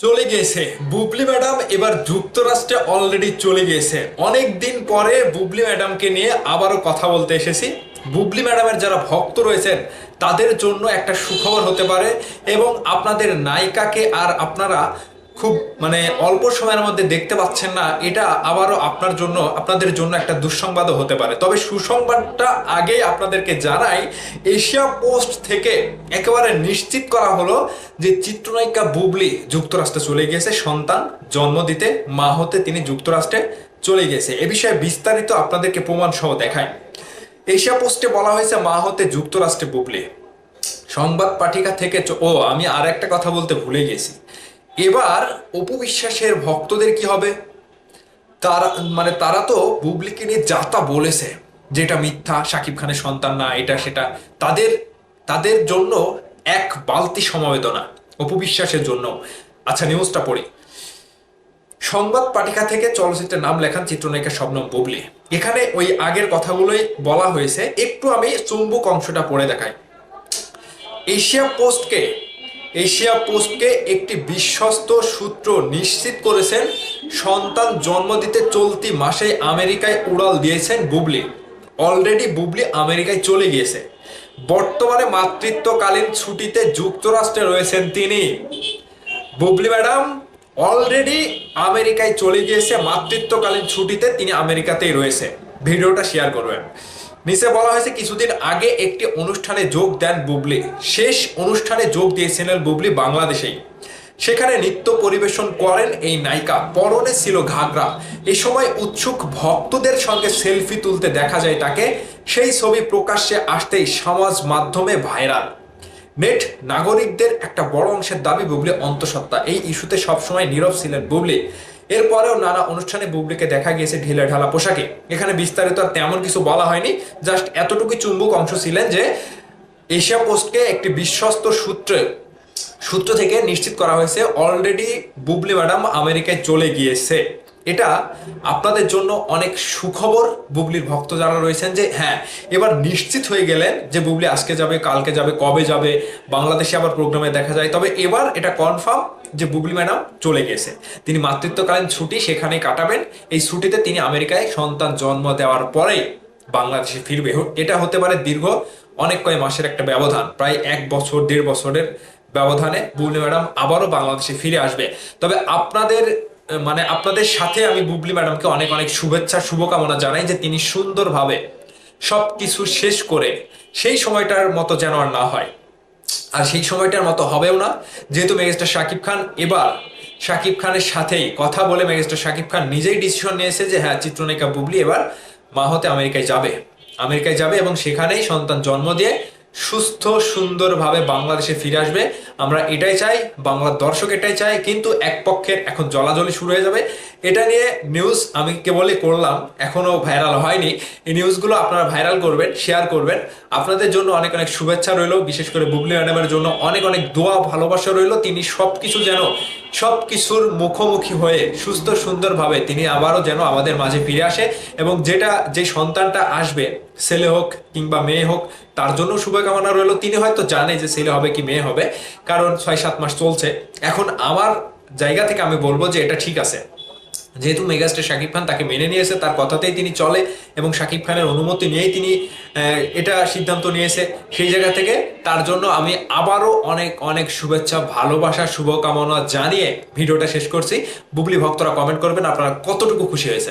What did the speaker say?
চলে গিয়েছে বুবলি ম্যাডাম, এবার যুক্তরাষ্ট্রে অলরেডি চলে গিয়েছে। অনেক দিন পরে বুবলি ম্যাডামকে নিয়ে আবারও কথা বলতে এসেছি। বুবলি ম্যাডামের যারা ভক্ত রয়েছেন তাদের জন্য একটা সুখবর হতে পারে, এবং আপনাদের নায়িকাকে আর আপনারা খুব অল্প সময়ের মধ্যে দেখতে পাচ্ছেন না, এটা আবারও আপনাদের জন্য একটা দুঃসংবাদও হতে পারে। তবে সুসংবাদটা আগেই আপনাদেরকে জানাই, এশিয়া পোস্ট থেকে একেবারে নিশ্চিত করা হলো যে চিত্রনায়িকা বুবলি যুক্তরাষ্ট্রে চলে গিয়েছে সন্তান জন্ম দিতে। মা হতে তিনি যুক্তরাষ্ট্রে চলে গেছে। এ বিষয়ে বিস্তারিত আপনাদেরকে প্রমাণ সহ দেখায়। এশিয়া পোস্টে বলা হয়েছে মা হতে যুক্তরাষ্ট্রে বুবলি। সংবাদ পাঠিকা থেকে আমি আর একটা কথা বলতে ভুলে গেছি। এবার অপু বিশ্বাসের ভক্তদের কি হবে? তারা তো বুবলিকে নিয়ে যা তা বলেছে, যেটা মিথ্যা, শাকিব খানের সন্তান না, এটা সেটা। তাদের তাদের জন্য এক বালতি সমবেদনা অপু বিশ্বাসের জন্য। আচ্ছা, নিউজটা পড়ি। সংবাদ পাঠিকা থেকে চলচ্চিত্রের নাম লেখান চিত্রনায়িকা শবনম বুবলি। এখানে ওই আগের কথাগুলোই বলা হয়েছে, একটু আমি চুম্বক অংশটা পড়ে দেখাই। এশিয়া পোস্টকে এশিয়া পোস্টকে একটি বিশ্বস্ত সূত্র নিশ্চিত করেছেন সন্তান জন্ম দিতে চলতি মাসে আমেরিকায় উড়াল দিয়েছেন বুবলি। অলরেডি বুবলি আমেরিকায় চলে গিয়েছে। বর্তমানে মাতৃত্বকালীন ছুটিতে যুক্তরাষ্ট্রে রয়েছেন তিনি। বুবলি ম্যাডাম অলরেডি আমেরিকায় চলে গিয়েছে, মাতৃত্বকালীন ছুটিতে তিনি আমেরিকাতেই রয়েছে। ভিডিওটা শেয়ার করবেন। নিচে বলা হয়েছে কিছুদিন আগে একটি অনুষ্ঠানে যোগ দেন বুবলি। শেষ অনুষ্ঠানে যোগ দিয়েছিলেন বুবলি বাংলাদেশেই। সেখানে নৃত্য পরিবেশন করেন এই নায়িকা। পরনে ছিল ঘাগরা। এই সময় উৎসুক ভক্তদের সঙ্গে সেলফি তুলতে দেখা যায় তাকে। সেই ছবি প্রকাশ্যে আসতেই সমাজ মাধ্যমে ভাইরাল। নেট নাগরিকদের একটা বড় অংশের দাবি বুবলি অন্তঃসত্ত্বা। এই ইস্যুতে সবসময় নীরব ছিলেন বুবলি। এরপরেও নানা অনুষ্ঠানে বুবলিকে দেখা গিয়েছে ঢিলে ঢালা পোশাকে। এখানে বিস্তারিত আর তেমন কিছু বলা হয়নি, জাস্ট এতটুকু চুম্বক অংশ ছিলেন যে এশিয়া পোস্টকে একটি বিশ্বস্ত সূত্র থেকে নিশ্চিত করা হয়েছে অলরেডি বুবলি ম্যাডাম আমেরিকায় চলে গিয়েছে। এটা আপনাদের জন্য অনেক সুখবর। বুবলির ভক্ত যারা রয়েছেন যে হ্যাঁ, এবার নিশ্চিত হয়ে গেলেন যে বুবলি আজকে যাবে, কালকে যাবে, কবে যাবে, বাংলাদেশে আবার প্রোগ্রামে দেখা যায়। তবে এবার এটা কনফার্ম যে বুবলি ম্যাডাম চলে গেছে। তিনি মাতৃত্বকালীন ছুটি সেখানেই কাটাবেন। এই ছুটিতে তিনি আমেরিকায় সন্তান জন্ম দেওয়ার পরেই বাংলাদেশে ফিরবে। এটা হতে পারে দীর্ঘ অনেক কয়েক মাসের একটা ব্যবধান, প্রায় 1 বছর 1.5 বছরের ব্যবধানে বুবলি ম্যাডাম আবারও বাংলাদেশে ফিরে আসবে। তবে আপনাদের সাথে আমি বুবলি ম্যাডামকে অনেক অনেক শুভেচ্ছা, শুভকামনা জানাই যে তিনি সুন্দরভাবে সবকিছু শেষ করে সেই সময়টার মতো যেন আর না হয়, আর সেই সময়টার মতো হবেও না। যেহেতু মেগাস্টার শাকিব খান, এবার শাকিব খানের সাথেই কথা বলে মেগাস্টার শাকিব খান নিজেই ডিসিশন নিয়েছে যে হ্যাঁ, চিত্রনায়িকা বুবলি এবার মা হতে আমেরিকায় যাবে এবং সেখানেই সন্তান জন্ম দিয়ে সুস্থ সুন্দরভাবে বাংলাদেশে ফিরে আসবে। আমরা এটাই চাই, বাংলার দর্শক এটাই চায়। কিন্তু এক পক্ষের এখন জলাজলি শুরু হয়ে যাবে। এটা নিয়ে নিউজ আমি কেবলই করলাম, এখনো ভাইরাল হয়নি। এই নিউজগুলো আপনারা ভাইরাল করবেন, শেয়ার করবেন। আপনাদের জন্য অনেক অনেক শুভেচ্ছা রইল। বিশেষ করে বুবলি ম্যাডামের জন্য অনেক অনেক দোয়া, ভালোবাসা রইল। তিনি সবকিছুর মুখোমুখি হয়ে সুস্থ সুন্দরভাবে তিনি আবারও যেন আমাদের মাঝে ফিরে আসে, এবং যে সন্তানটা আসবে, ছেলে হোক কিংবা মেয়ে হোক, তার জন্য শুভকামনা রইল। তিনি হয়তো জানে যে ছেলে হবে কি মেয়ে হবে, কারণ 6-7 মাস চলছে। এখন আমার জায়গা থেকে আমি বলবো যে এটা ঠিক আছে। যেহেতু মেগাস্টার শাকিব খান তাকে মেনে নিয়েছে, তার কথাতেই তিনি চলে, এবং শাকিব খানের অনুমতি নিয়েই তিনি এটা সিদ্ধান্ত নিয়েছে। সেই জায়গা থেকে তার জন্য আমি আবারও অনেক অনেক শুভেচ্ছা, ভালোবাসা, শুভকামনা জানিয়ে ভিডিওটা শেষ করছি। বুবলি ভক্তরা কমেন্ট করবেন আপনারা কতটুকু খুশি হয়েছে।